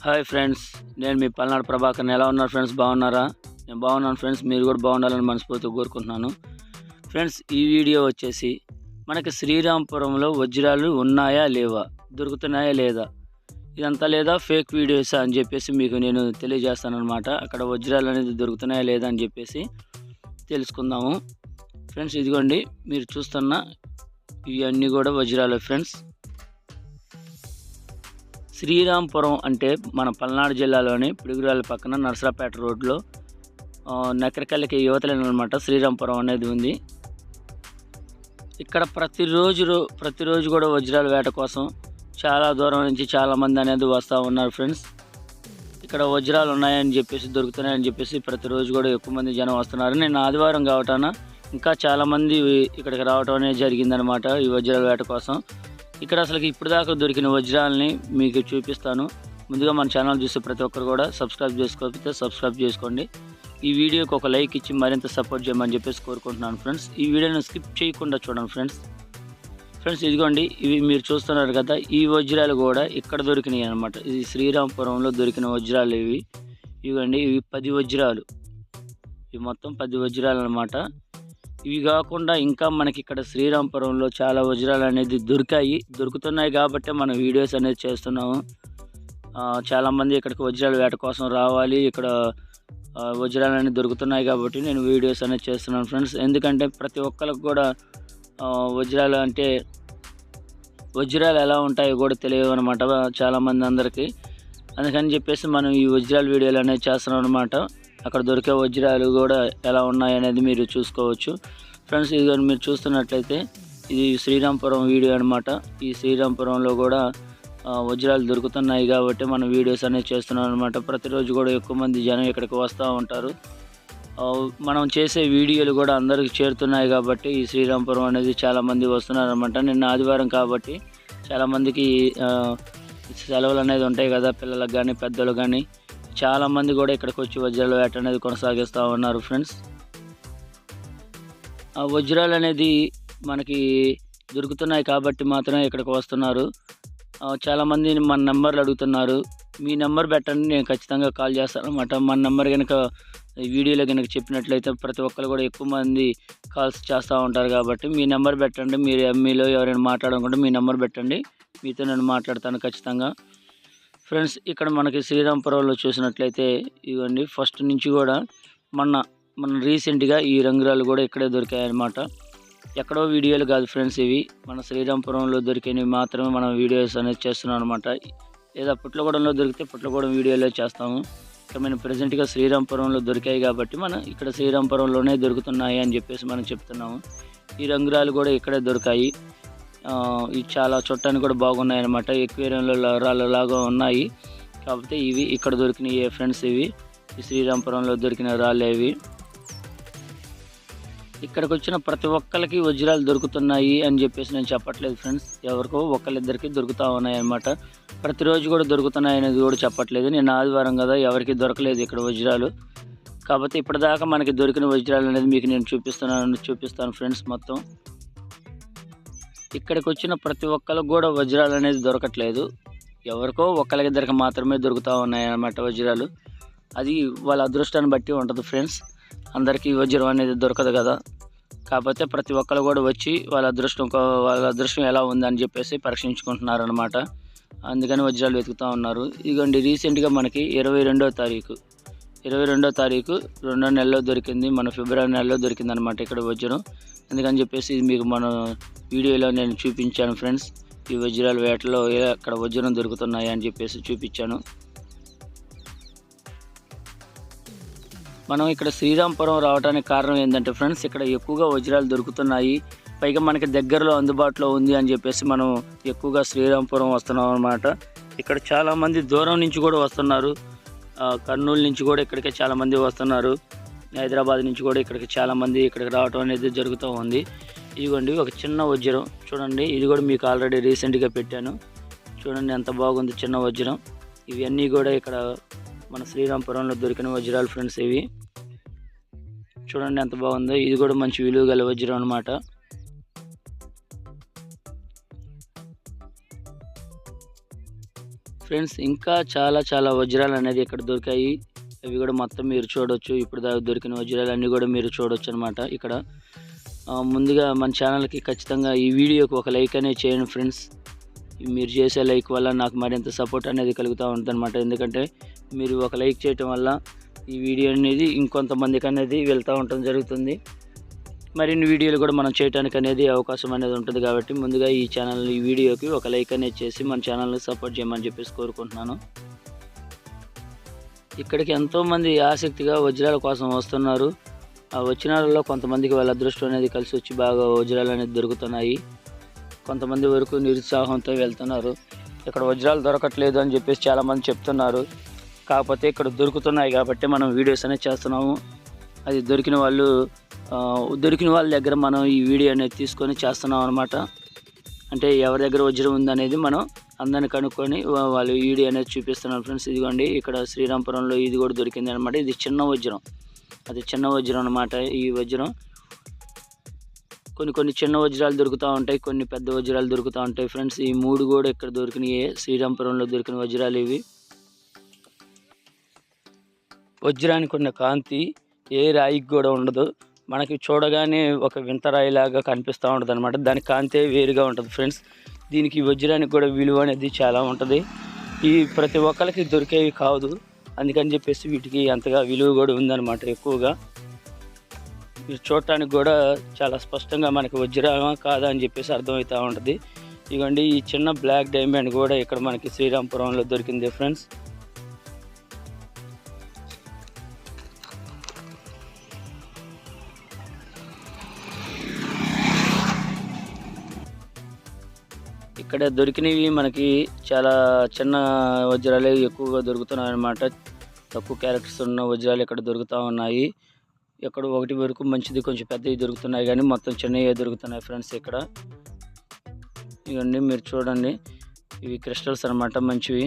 Hi friends, నేను మీ పల్నాడు ప్రభాకర్ని. ఎలా ఉన్నారు ఫ్రెండ్స్? బాగున్నారా? నేను బాగున్నాను ఫ్రెండ్స్. మీరు కూడా బాగుండాలని మనస్ఫూర్తిగా కోరుకుంటున్నాను. ఫ్రెండ్స్, ఈ వీడియో వచ్చేసి మనకి శ్రీరాంపురంలో వజ్రాలు ఉన్నాయా లేవా, దొరుకుతున్నాయా లేదా, ఇదంతా లేదా ఫేక్ వీడియోసా అని చెప్పేసి మీకు నేను తెలియజేస్తాను అనమాట. అక్కడ వజ్రాలు అనేది దొరుకుతున్నాయా లేదా అని చెప్పేసి తెలుసుకుందాము. ఫ్రెండ్స్, ఇదిగోండి మీరు చూస్తున్న ఇవన్నీ కూడా వజ్రాలు ఫ్రెండ్స్. శ్రీరాంపురం అంటే మన పల్నాడు జిల్లాలోని పిడుగురాల పక్కన నర్సరాపేట రోడ్లో నకరికల్లకి యువతలేనమాట శ్రీరాంపురం అనేది ఉంది. ఇక్కడ ప్రతిరోజు కూడా వజ్రాల వేట కోసం చాలా దూరం నుంచి చాలామంది అనేది వస్తూ ఉన్నారు ఫ్రెండ్స్. ఇక్కడ వజ్రాలు ఉన్నాయని చెప్పేసి, దొరుకుతున్నాయని చెప్పేసి ప్రతిరోజు కూడా ఎక్కువ మంది జనం వస్తున్నారు. నేను ఆదివారం కావటాన ఇంకా చాలామంది ఇక్కడికి రావటం అనేది జరిగిందనమాట ఈ వజ్రాల వేట కోసం. ఇక్కడ అసలుకి ఇప్పుడు దాకా దొరికిన వజ్రాలని మీకు చూపిస్తాను. ముందుగా మన ఛానల్ చూస్తే ప్రతి ఒక్కరు కూడా సబ్స్క్రైబ్ చేసుకోకపోతే సబ్స్క్రైబ్ చేసుకోండి. ఈ వీడియోకి ఒక లైక్ ఇచ్చి మరింత సపోర్ట్ చేయమని చెప్పేసి కోరుకుంటున్నాను ఫ్రెండ్స్. ఈ వీడియోని స్కిప్ చేయకుండా చూడండి ఫ్రెండ్స్. ఇదిగోండి, ఇవి మీరు చూస్తున్నారు కదా, ఈ వజ్రాలు కూడా ఇక్కడ దొరికినాయి అనమాట. ఇది శ్రీరాంపురంలో దొరికిన వజ్రాలు ఇవ్వండి. ఇవి 10 వజ్రాలు, ఇవి మొత్తం 10 వజ్రాలు అనమాట. ఇవి కాకుండా ఇంకా మనకి ఇక్కడ శ్రీరాంపురంలో చాలా వజ్రాలు అనేది దొరుకుతున్నాయి కాబట్టి మనం వీడియోస్ అనేది చేస్తున్నాము. చాలామంది ఇక్కడికి వజ్రాల వేట కోసం రావాలి, ఇక్కడ వజ్రాలు అనేది దొరుకుతున్నాయి కాబట్టి నేను వీడియోస్ అనేది చేస్తున్నాను ఫ్రెండ్స్. ఎందుకంటే ప్రతి ఒక్కరికి కూడా వజ్రాలు అంటే వజ్రాలు ఎలా ఉంటాయో కూడా తెలియదు అనమాట చాలామంది అందరికీ. అందుకని చెప్పేసి మనం ఈ వజ్రాల వీడియోలు అనేది చేస్తున్నాం అనమాట. అక్కడ దొరికే వజ్రాలు కూడా ఎలా ఉన్నాయనేది మీరు చూసుకోవచ్చు ఫ్రెండ్స్. ఇది మీరు చూస్తున్నట్లయితే ఇది శ్రీరాంపురం వీడియో అనమాట. ఈ శ్రీరాంపురంలో కూడా వజ్రాలు దొరుకుతున్నాయి కాబట్టి మనం వీడియోస్ అనేది చేస్తున్నాం అనమాట. ప్రతిరోజు కూడా ఎక్కువ మంది జనం ఇక్కడికి వస్తూ ఉంటారు. మనం చేసే వీడియోలు కూడా అందరికి చేరుతున్నాయి కాబట్టి ఈ శ్రీరాంపురం అనేది చాలామంది వస్తున్నారు అనమాట. నిన్న ఆదివారం కాబట్టి చాలామందికి సెలవులు అనేది ఉంటాయి కదా, పిల్లలకు కానీ పెద్దలు కానీ. చాలామంది కూడా ఇక్కడికి వచ్చి వజ్రాల వేట అనేది కొనసాగిస్తూ ఉన్నారు ఫ్రెండ్స్. ఆ వజ్రాలు అనేది మనకి దొరుకుతున్నాయి కాబట్టి మాత్రమే ఇక్కడికి వస్తున్నారు. చాలామంది మన నెంబర్లు అడుగుతున్నారు. మీ నెంబర్ పెట్టండి, నేను ఖచ్చితంగా కాల్ చేస్తాను అనమాట. మన నెంబర్ కనుక ఈ వీడియోలో కనుక చెప్పినట్లయితే ప్రతి ఒక్కరు కూడా ఎక్కువ మంది కాల్స్ చేస్తూ ఉంటారు కాబట్టి మీ నెంబర్ పెట్టండి. మీరు ఎంఈలో ఎవరైనా మాట్లాడాలనుకుంటే మీ నెంబర్ పెట్టండి, మీతో నేను మాట్లాడతాను ఖచ్చితంగా ఫ్రెండ్స్. ఇక్కడ మనకి శ్రీరాంపురంలో చూసినట్లయితే ఇవ్వండి, ఫస్ట్ నుంచి కూడా మన రీసెంట్గా ఈ రంగురాలు కూడా ఇక్కడే దొరికాయి అన్నమాట. ఎక్కడో వీడియోలు కాదు ఫ్రెండ్స్, ఇవి మన శ్రీరాంపురంలో దొరికినవి మాత్రమే మనం వీడియోస్ అనేది చేస్తున్నాం అనమాట. లేదా పుట్లగూడెంలో దొరికితే పుట్లగూడెం వీడియోలో చేస్తాము. ఇక మనం ప్రజెంట్గా శ్రీరాంపురంలో దొరికాయి కాబట్టి మనం ఇక్కడ శ్రీరాంపురంలోనే దొరుకుతున్నాయి అని చెప్పేసి మనం చెప్తున్నాము. ఈ రంగురాలు కూడా ఇక్కడే దొరికాయి. ఇవి చాలా చూడటానికి కూడా బాగున్నాయి అన్నమాట. ఎక్వేరియంలో రాళ్ళలాగా ఉన్నాయి కాబట్టి ఇవి ఇక్కడ దొరికినాయి ఫ్రెండ్స్. ఇవి ఈ శ్రీరాంపురంలో దొరికిన రాళ్ళే ఇవి. ఇక్కడికి వచ్చిన ప్రతి ఒక్కరికి వజ్రాలు దొరుకుతున్నాయి అని చెప్పేసి నేను చెప్పట్లేదు ఫ్రెండ్స్. ఎవరికో ఒకళ్ళిద్దరికి దొరుకుతూ ఉన్నాయి అన్నమాట. ప్రతిరోజు కూడా దొరుకుతున్నాయి అనేది కూడా చెప్పట్లేదు. నేను ఆదివారం కదా, ఎవరికి దొరకలేదు ఇక్కడ వజ్రాలు. కాబట్టి ఇప్పటిదాకా మనకి దొరికిన వజ్రాలు అనేది మీకు నేను చూపిస్తాను ఫ్రెండ్స్. మొత్తం ఇక్కడికి వచ్చిన ప్రతి ఒక్కరికి కూడా వజ్రాలు అనేది దొరకట్లేదు. ఎవరికో ఒకళ్ళకిద్దరికి మాత్రమే దొరుకుతూ ఉన్నాయి అన్నమాట వజ్రాలు. అది వాళ్ళ అదృష్టాన్ని బట్టి ఉంటుంది ఫ్రెండ్స్. అందరికీ వజ్రం అనేది దొరకదు కదా. కాకపోతే ప్రతి ఒక్కరు కూడా వచ్చి వాళ్ళ అదృష్టం ఎలా ఉందని చెప్పేసి పరీక్షించుకుంటున్నారు అనమాట. అందుకని వజ్రాలు వెతుకుతూ ఉన్నారు. ఇదిగోండి, రీసెంట్గా మనకి 22వ తారీఖు 2వ నెలలో దొరికింది. మన ఫిబ్రవరి నెలలో దొరికింది అనమాట ఇక్కడ వజ్రం. అందుకని చెప్పేసి మీకు మన వీడియోలో నేను చూపించాను ఫ్రెండ్స్. ఈ వజ్రాల వేటలో అక్కడ వజ్రం దొరుకుతున్నాయి అని చెప్పేసి చూపించాను. మనం ఇక్కడ శ్రీరాంపురం రావడానికి కారణం ఏంటంటే ఫ్రెండ్స్, ఇక్కడ ఎక్కువగా వజ్రాలు దొరుకుతున్నాయి, పైగా మనకి దగ్గరలో అందుబాటులో ఉంది అని చెప్పేసి మనం ఎక్కువగా శ్రీరాంపురం వస్తున్నాం అనమాట. ఇక్కడ చాలామంది దూరం నుంచి కూడా వస్తున్నారు. కర్నూలు నుంచి కూడా ఇక్కడికి చాలామంది వస్తున్నారు. హైదరాబాద్ నుంచి కూడా ఇక్కడికి చాలామంది ఇక్కడికి రావడం అనేది జరుగుతూ ఉంది. ఇదిగోండి ఒక చిన్న వజ్రం చూడండి. ఇది కూడా మీకు ఆల్రెడీ రీసెంట్గా పెట్టాను. చూడండి ఎంత బాగుంది చిన్న వజ్రం. ఇవన్నీ కూడా ఇక్కడ మన శ్రీరాంపురంలో దొరికిన వజ్రాలు ఫ్రెండ్స్. ఇవి చూడండి ఎంత బాగుందో. ఇది కూడా మంచి విలువ గల వజ్రం అనమాట. ఫ్రెండ్స్ ఇంకా చాలా చాలా వజ్రాలు అనేది ఇక్కడ దొరికాయి. అవి కూడా మొత్తం మీరు చూడొచ్చు. ఇప్పుడు దాకా దొరికిన వజ్రాలు అన్నీ కూడా మీరు చూడొచ్చు అనమాట. ఇక్కడ ముందుగా మన ఛానల్కి ఖచ్చితంగా ఈ వీడియోకి ఒక లైక్ అనేది చేయండి ఫ్రెండ్స్. మీరు చేసే లైక్ వల్ల నాకు మరింత సపోర్ట్ అనేది కలుగుతూ ఉంటుంది అనమాట. ఎందుకంటే మీరు ఒక లైక్ చేయటం వల్ల ఈ వీడియో అనేది ఇంకొంతమందికి అనేది వెళ్తూ ఉండటం జరుగుతుంది. మరిన్ని వీడియోలు కూడా మనం చేయడానికి అనేది అవకాశం అనేది ఉంటుంది. కాబట్టి ముందుగా ఈ వీడియోకి ఒక లైక్ అనేది చేసి మన ఛానల్ని సపోర్ట్ చేయమని చెప్పేసి కోరుకుంటున్నాను. ఇక్కడికి ఎంతోమంది ఆసక్తిగా వజ్రాల కోసం వస్తున్నారు. ఆ వచ్చిన వాళ్ళలో కొంతమందికి వాళ్ళ అదృష్టం అనేది కలిసి వచ్చి బాగా వజ్రాలు అనేది దొరుకుతున్నాయి. కొంతమంది వరకు నిరుత్సాహంతో వెళ్తున్నారు. ఇక్కడ వజ్రాలు దొరకట్లేదు అని చెప్పేసి చాలామంది చెప్తున్నారు. కాకపోతే ఇక్కడ దొరుకుతున్నాయి కాబట్టి మనం వీడియోస్ అనేది చేస్తున్నాము. అది దొరికిన వాళ్ళ దగ్గర మనం ఈ వీడియో అనేది తీసుకొని చేస్తున్నాం అనమాట. అంటే ఎవరి దగ్గర వజ్రం ఉందనేది మనం అందరిని కనుక్కొని వాళ్ళు వీడియో అనేది చూపిస్తున్నారు ఫ్రెండ్స్. ఇదిగోండి ఇక్కడ శ్రీరాంపురంలో ఇది కూడా దొరికింది అనమాట. ఇది చిన్న వజ్రం, అది చిన్న వజ్రం అనమాట. ఈ వజ్రం కొన్ని చిన్న వజ్రాలు దొరుకుతూ ఉంటాయి, కొన్ని పెద్ద వజ్రాలు దొరుకుతూ ఉంటాయి ఫ్రెండ్స్. ఈ మూడు కూడా ఇక్కడ దొరికినాయి, శ్రీరాంపురంలో దొరికిన వజ్రాలు ఇవి. వజ్రానికి ఉన్న కాంతి ఏ రాయికి కూడా ఉండదు. మనకి చూడగానే ఒక వింత రాయిలాగా కనిపిస్తూ ఉంటుంది అనమాట. దాని కాంతే వేరుగా ఉంటుంది ఫ్రెండ్స్. దీనికి వజ్రానికి కూడా విలువ అనేది చాలా ఉంటుంది. ఈ ప్రతి ఒక్కరికి దొరికేవి కాదు, అందుకని చెప్పేసి వీటికి అంతగా విలువ కూడా ఉందన్నమాట ఎక్కువగా. ఇది చూడటానికి కూడా చాలా స్పష్టంగా మనకి వజ్రమా కాదా అని చెప్పేసి అర్థమవుతూ ఉంటుంది. ఇదిగోండి ఈ చిన్న బ్లాక్ డైమండ్ కూడా ఇక్కడ మనకి శ్రీరాంపురంలో దొరికింది ఫ్రెండ్స్. ఇక్కడ దొరికినవి మనకి చాలా చిన్న వజ్రాలే ఎక్కువగా దొరుకుతున్నాయి అన్నమాట. తక్కువ క్యారెక్టర్స్ ఉన్న వజ్రాలు ఇక్కడ దొరుకుతూ ఉన్నాయి. ఇక్కడ ఒకటి వరకు మంచిది కొంచెం పెద్దవి దొరుకుతున్నాయి, కానీ మొత్తం చిన్నవి దొరుకుతున్నాయి ఫ్రెండ్స్. ఇక్కడ ఇవన్నీ మీరు చూడండి, ఇవి క్రిస్టల్స్ అన్నమాట, మంచివి.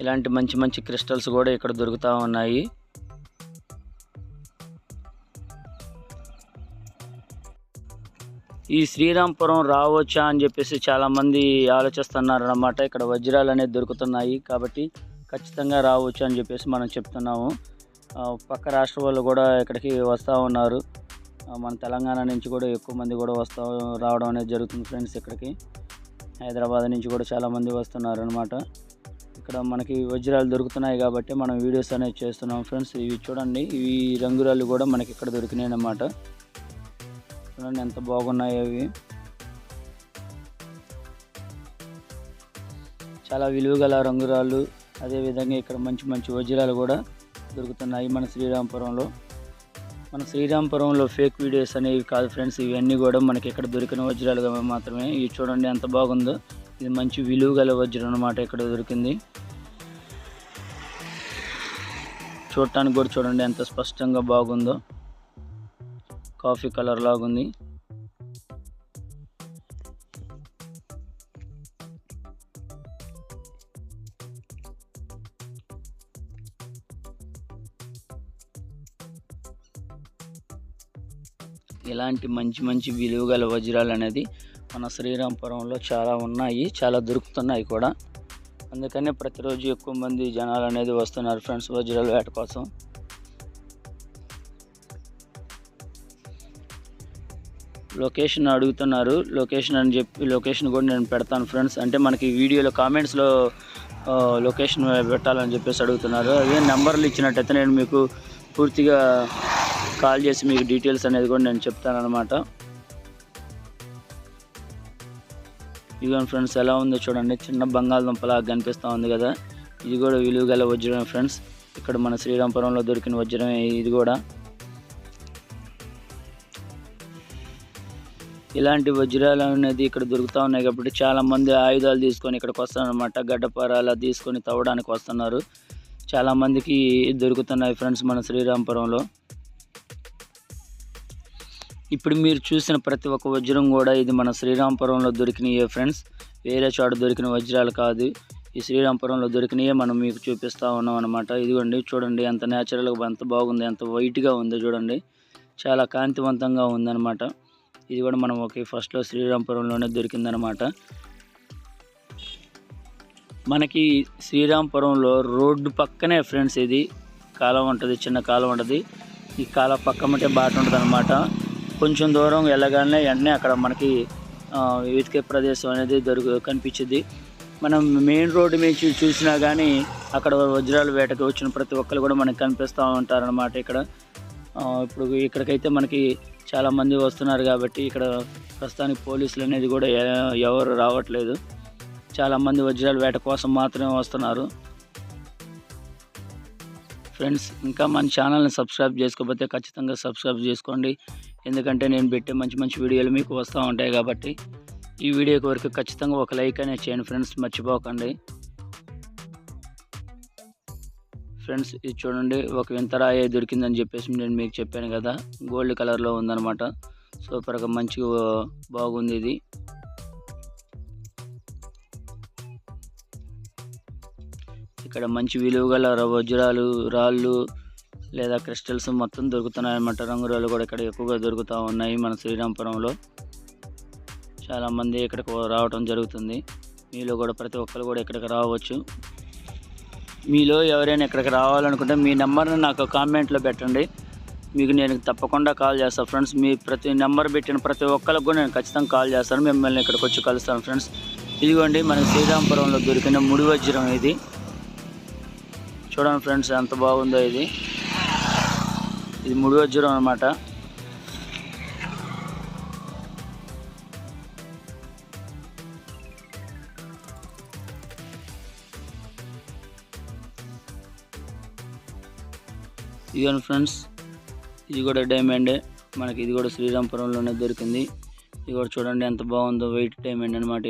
ఇలాంటి మంచి క్రిస్టల్స్ కూడా ఇక్కడ దొరుకుతూ ఉన్నాయి. ఈ శ్రీరాంపురం రావచ్చా అని చెప్పేసి చాలామంది ఆలోచిస్తున్నారు అన్నమాట. ఇక్కడ వజ్రాలు అనేది దొరుకుతున్నాయి కాబట్టి ఖచ్చితంగా రావచ్చు అని చెప్పేసి మనం చెప్తున్నాము. పక్క రాష్ట్ర వాళ్ళు కూడా ఇక్కడికి వస్తూ ఉన్నారు. మన తెలంగాణ నుంచి కూడా ఎక్కువ మంది కూడా రావడం అనేది జరుగుతుంది ఫ్రెండ్స్. ఇక్కడికి హైదరాబాద్ నుంచి కూడా చాలామంది వస్తున్నారు అనమాట. ఇక్కడ మనకి వజ్రాలు దొరుకుతున్నాయి కాబట్టి మనం వీడియోస్ అనేది చేస్తున్నాం ఫ్రెండ్స్. ఇవి చూడండి, ఇవి రంగురాళ్ళు కూడా మనకి ఇక్కడ దొరికినాయి అన్నమాట. చూడండి ఎంత బాగున్నాయి అవి. చాలా విలువగల రంగురాళ్ళు, అదేవిధంగా ఇక్కడ మంచి వజ్రాలు కూడా దొరుకుతున్నాయి మన శ్రీరాంపురంలో. మన శ్రీరాంపురంలో ఫేక్ వీడియోస్ అనేవి కాదు ఫ్రెండ్స్. ఇవన్నీ కూడా మనకి ఇక్కడ దొరికిన వజ్రాలుగా మాత్రమే. ఇవి చూడండి ఎంత బాగుందో. ఇది మంచి విలువగల వజ్రం అన్నమాట ఇక్కడ దొరికింది. చూడటానికి కూడా చూడండి ఎంత స్పష్టంగా బాగుందో. కాఫీ కలర్ లాగుంది. ఇలాంటి మంచి విలువగల వజ్రాలు అనేది మన శ్రీరాంపురంలో చాలా ఉన్నాయి, చాలా దొరుకుతున్నాయి కూడా. అందుకనే ప్రతిరోజు ఎక్కువ మంది జనాలు అనేది వస్తున్నారు ఫ్రెండ్స్ వజ్రాల వేట కోసం. లొకేషన్ అడుగుతున్నారు, లొకేషన్ అని చెప్పి లొకేషన్ కూడా నేను పెడతాను ఫ్రెండ్స్. అంటే మనకి వీడియోలో కామెంట్స్లో లొకేషన్ పెట్టాలని చెప్పేసి అడుగుతున్నారు. అదే నెంబర్లు ఇచ్చినట్టయితే నేను మీకు పూర్తిగా కాల్ చేసి మీకు డీటెయిల్స్ అనేది కూడా నేను చెప్తాను అనమాట. ఇదిగోండి ఫ్రెండ్స్ ఎలా ఉందో చూడండి, చిన్న బంగాళదుంపలా కనిపిస్తూ ఉంది కదా. ఇది కూడా విలువగల వజ్రమే ఫ్రెండ్స్. ఇక్కడ మన శ్రీరాంపురంలో దొరికిన వజ్రమే ఇది కూడా. ఇలాంటి వజ్రాలు అనేది ఇక్కడ దొరుకుతూ ఉన్నాయి కాబట్టి చాలామంది ఆయుధాలు తీసుకొని ఇక్కడికి వస్తారనమాట. గడ్డపార అలా తీసుకొని తవ్వడానికి వస్తున్నారు. చాలామందికి దొరుకుతున్నాయి ఫ్రెండ్స్ మన శ్రీరాంపురంలో. ఇప్పుడు మీరు చూసిన ప్రతి ఒక్క వజ్రం కూడా ఇది మన శ్రీరాంపురంలో దొరికినాయే ఫ్రెండ్స్. వేరే చోట దొరికిన వజ్రాలు కాదు, ఈ శ్రీరాంపురంలో దొరికినాయే మనం మీకు చూపిస్తూ ఉన్నాం అనమాట. ఇదిగోండి చూడండి ఎంత న్యాచురల్గా ఎంత బాగుంది, ఎంత వైట్గా ఉందో చూడండి, చాలా కాంతివంతంగా ఉందన్నమాట. ఇది కూడా మనం ఫస్ట్లో శ్రీరాంపురంలోనే దొరికిందనమాట. మనకి శ్రీరాంపురంలో రోడ్డు పక్కనే ఫ్రెండ్స్ ఇది కాలం ఉంటుంది, చిన్న కాలం ఉంటుంది. ఈ కాలం పక్కమంటే బాట ఉంటుంది అనమాట. కొంచెం దూరం వెళ్ళగానే వెంటనే అక్కడ మనకి వెతికే ప్రదేశం అనేది కనిపించింది. మనం మెయిన్ రోడ్డు మీద చూసినా కానీ అక్కడ వజ్రాల వేటకి వచ్చిన ప్రతి ఒక్కరు కూడా మనకి కనిపిస్తూ ఉంటారనమాట. ఇప్పుడు ఇక్కడికైతే మనకి చాలామంది వస్తున్నారు కాబట్టి ఇక్కడ ప్రస్తుతానికి పోలీసులు అనేది కూడా ఎవరు రావట్లేదు. చాలామంది వజ్రాల వేట కోసం మాత్రమే వస్తున్నారు. ఫ్రెండ్స్, ఇంకా మన ఛానల్ని సబ్స్క్రైబ్ చేసుకోకపోతే ఖచ్చితంగా సబ్స్క్రైబ్ చేసుకోండి. ఎందుకంటే నేను పెట్టే మంచి మంచి వీడియోలు మీకు వస్తూ ఉంటాయి కాబట్టి. ఈ వీడియోకి వరకు ఖచ్చితంగా ఒక లైక్ అనేది చేయండి ఫ్రెండ్స్, మర్చిపోకండి. ఫ్రెండ్స్, ఇది చూడండి, ఒక వింత రాయి దొరికిందని చెప్పేసి నేను మీకు చెప్పాను కదా, గోల్డ్ కలర్లో ఉందన్నమాట. సూపర్గా మంచిగా బాగుంది ఇది. ఇక్కడ మంచి విలువగల వజ్రాలు, రాళ్ళు లేదా క్రిస్టల్స్ మొత్తం దొరుకుతున్నాయన్నమాట. రంగురాళ్ళు కూడా ఇక్కడ ఎక్కువగా దొరుకుతూ ఉన్నాయి మన శ్రీరాంపురంలో. చాలామంది ఇక్కడికి రావడం జరుగుతుంది. మీలో కూడా ప్రతి ఒక్కరు కూడా ఇక్కడికి రావచ్చు. మీలో ఎవరైనా ఇక్కడికి రావాలనుకుంటే మీ నెంబర్ని నాకు కామెంట్లో పెట్టండి, మీకు నేను తప్పకుండా కాల్ చేస్తాను ఫ్రెండ్స్. మీ ప్రతి నెంబర్ పెట్టిన ప్రతి ఒక్కరికి కూడా నేను ఖచ్చితంగా కాల్ చేస్తాను, మిమ్మల్ని ఇక్కడికి వచ్చి కలుస్తాను ఫ్రెండ్స్. ఇదిగోండి మన శ్రీరాంపురంలో దొరికిన ముడి వజ్రం ఇది. చూడండి ఫ్రెండ్స్, ఎంత బాగుందో ఇది ముడి వజ్రం అన్నమాట. ఇదిగోండి ఫ్రెండ్స్, ఇది కూడా డైమండే మనకి. ఇది కూడా శ్రీరాంపురంలోనే దొరికింది. ఇది కూడా చూడండి ఎంత బాగుందో, వెయిట్ డైమండ్ అనమాట.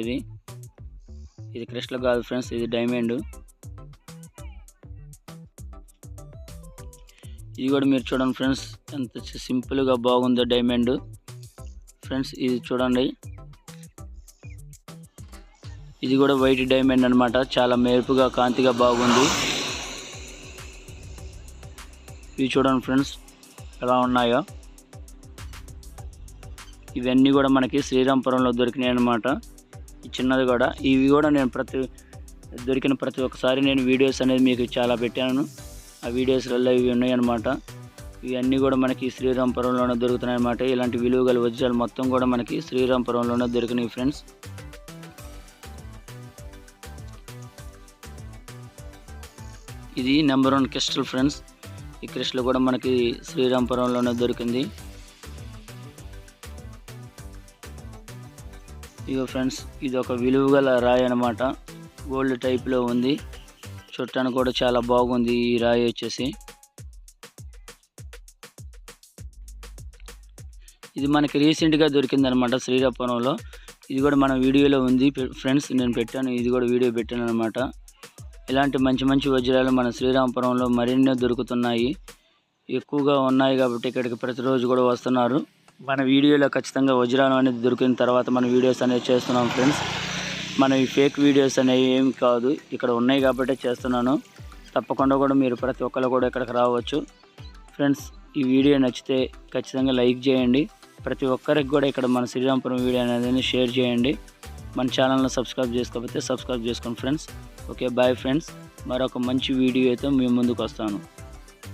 ఇది క్రిస్టల్ కాదు ఫ్రెండ్స్, ఇది డైమండ్. ఇది కూడా మీరు చూడండి ఫ్రెండ్స్, ఎంత సింపుల్గా బాగుందో డైమండ్. ఫ్రెండ్స్, ఇది చూడండి, ఇది కూడా వైట్ డైమండ్ అనమాట. చాలా మెరుపుగా కాంతిగా బాగుంది. ఇవి చూడండి ఫ్రెండ్స్ ఎలా ఉన్నాయో. ఇవన్నీ కూడా మనకి శ్రీరాంపురంలో దొరికినాయి అనమాట. ఈ చిన్నది కూడా. ఇవి కూడా నేను దొరికిన ప్రతి ఒక్కసారి నేను వీడియోస్ అనేది మీకు చాలా పెట్టాను. ఆ వీడియోస్లలో ఇవి ఉన్నాయన్నమాట. ఇవన్నీ కూడా మనకి శ్రీరాంపురంలోనే దొరుకుతున్నాయి అన్నమాట. ఇలాంటి విలువగల వజ్రాలు మొత్తం కూడా మనకి శ్రీరాంపురంలోనే దొరికినాయి ఫ్రెండ్స్. ఇది నెంబర్ 1 క్రిస్టల్ ఫ్రెండ్స్. ఈ క్రిస్టల్ కూడా మనకి శ్రీరాంపురంలోనే దొరికింది. ఇగో ఫ్రెండ్స్, ఇది ఒక విలువగల రాయి అన్నమాట. గోల్డ్ టైప్లో ఉంది. చూడటానికి కూడా చాలా బాగుంది ఈ రాయి వచ్చేసి. ఇది మనకి రీసెంట్గా దొరికిందనమాట శ్రీరాంపురంలో. ఇది కూడా మన వీడియోలో ఉంది ఫ్రెండ్స్, నేను పెట్టాను, ఇది కూడా వీడియో పెట్టాను అనమాట. ఇలాంటి మంచి మంచి వజ్రాలు మన శ్రీరాంపురంలో మరిన్నో దొరుకుతున్నాయి, ఎక్కువగా ఉన్నాయి కాబట్టి ఇక్కడికి ప్రతిరోజు కూడా వస్తున్నారు. మన వీడియోలో ఖచ్చితంగా వజ్రాలు అనేది దొరికిన తర్వాత మన వీడియోస్ అనేది చేస్తున్నాం ఫ్రెండ్స్. మన ఈ ఫేక్ వీడియోస్ అనేవి ఏమి కాదు, ఇక్కడ ఉన్నాయి కాబట్టి చేస్తున్నాను. తప్పకుండా కూడా మీరు ప్రతి ఒక్కరు కూడా ఇక్కడికి రావచ్చు ఫ్రెండ్స్. ఈ వీడియో నచ్చితే ఖచ్చితంగా లైక్ చేయండి. ప్రతి ఒక్కరికి కూడా ఇక్కడ మన శ్రీరాంపురం వీడియో అనేది షేర్ చేయండి. మన ఛానల్ని సబ్స్క్రైబ్ చేసుకోకపోతే సబ్స్క్రైబ్ చేసుకోండి ఫ్రెండ్స్. Okay, bye friends. మరొక మంచి వీడియో అయితే మీ ముందుకు వస్తాను.